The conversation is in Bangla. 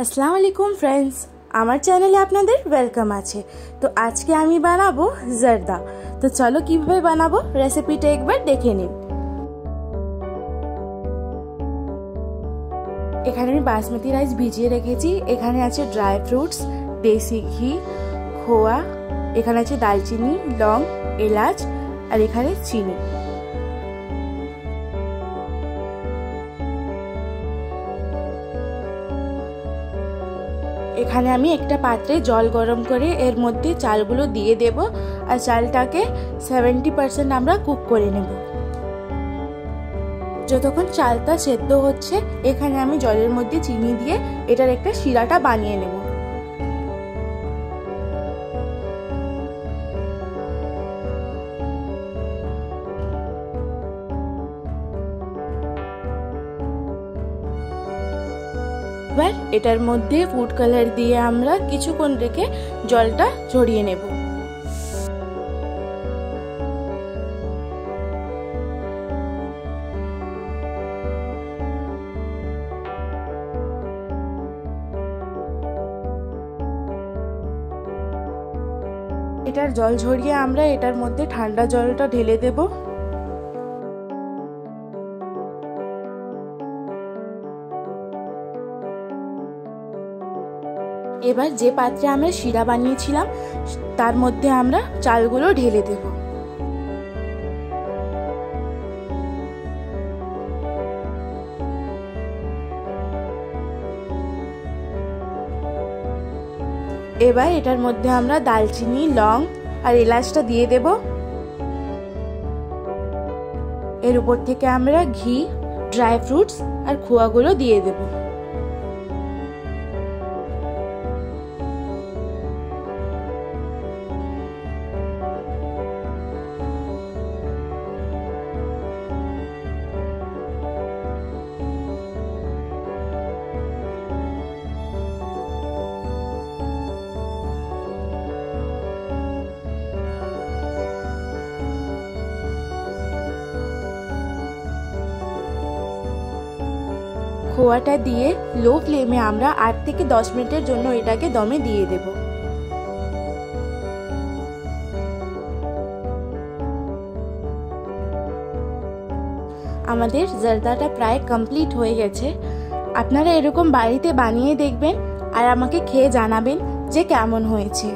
আসসালামু আলাইকুম ফ্রেন্ডস, আমার চ্যানেলে আপনাদের ওয়েলকাম আছে। তো আজকে আমি বানাবো জর্দা। তো চলো কিভাবে বানাবো রেসিপিটা একবার দেখে নিন। এখানে আমি বাসমতি রাইস ভিজিয়ে রেখেছি। এখানে আছে ড্রাই ফ্রুটস, দেশি ঘি, খোয়া, এখানে আছে দালচিনি, লং, এলাচ আর এখানে চিনি। এখানে আমি একটা পাত্রে জল গরম করে এর মধ্যে চালগুলো দিয়ে দেব আর চালটাকে 70% আমরা কুক করে নেব। যতক্ষণ চালটা সেদ্ধ হচ্ছে এখানে আমি জলের মধ্যে চিনি দিয়ে এটার একটা শিরাটা বানিয়ে নেব। এবার এটার মধ্যে ফুড কালার দিয়ে আমরা কিছুক্ষণ রেখে জলটা ঝরিয়ে নেব। এটার জল ঝরিয়ে আমরা এটার মধ্যে ঠান্ডা জলটা ঢেলে দেব। এবার যে পাত্রে আমরা শিরা বানিয়েছিলাম তার মধ্যে আমরা চালগুলো ঢেলে দেব। এবার এটার মধ্যে আমরা দালচিনি, লং আর এলাচটা দিয়ে দেব। এর উপর থেকে আমরা ঘি, ড্রাই ফ্রুটস আর খোয়াগুলো দিয়ে দেব। খোয়াটা দিয়ে লো ফ্লেমে আমরা 8 থেকে 10 মিনিটের জন্য এটাকে দমে দিয়ে দেব। আমাদের জর্দাটা প্রায় কমপ্লিট হয়ে গেছে। আপনারা এরকম বাড়িতে বানিয়ে দেখবেন আর আমাকে খেয়ে জানাবেন যে কেমন হয়েছে।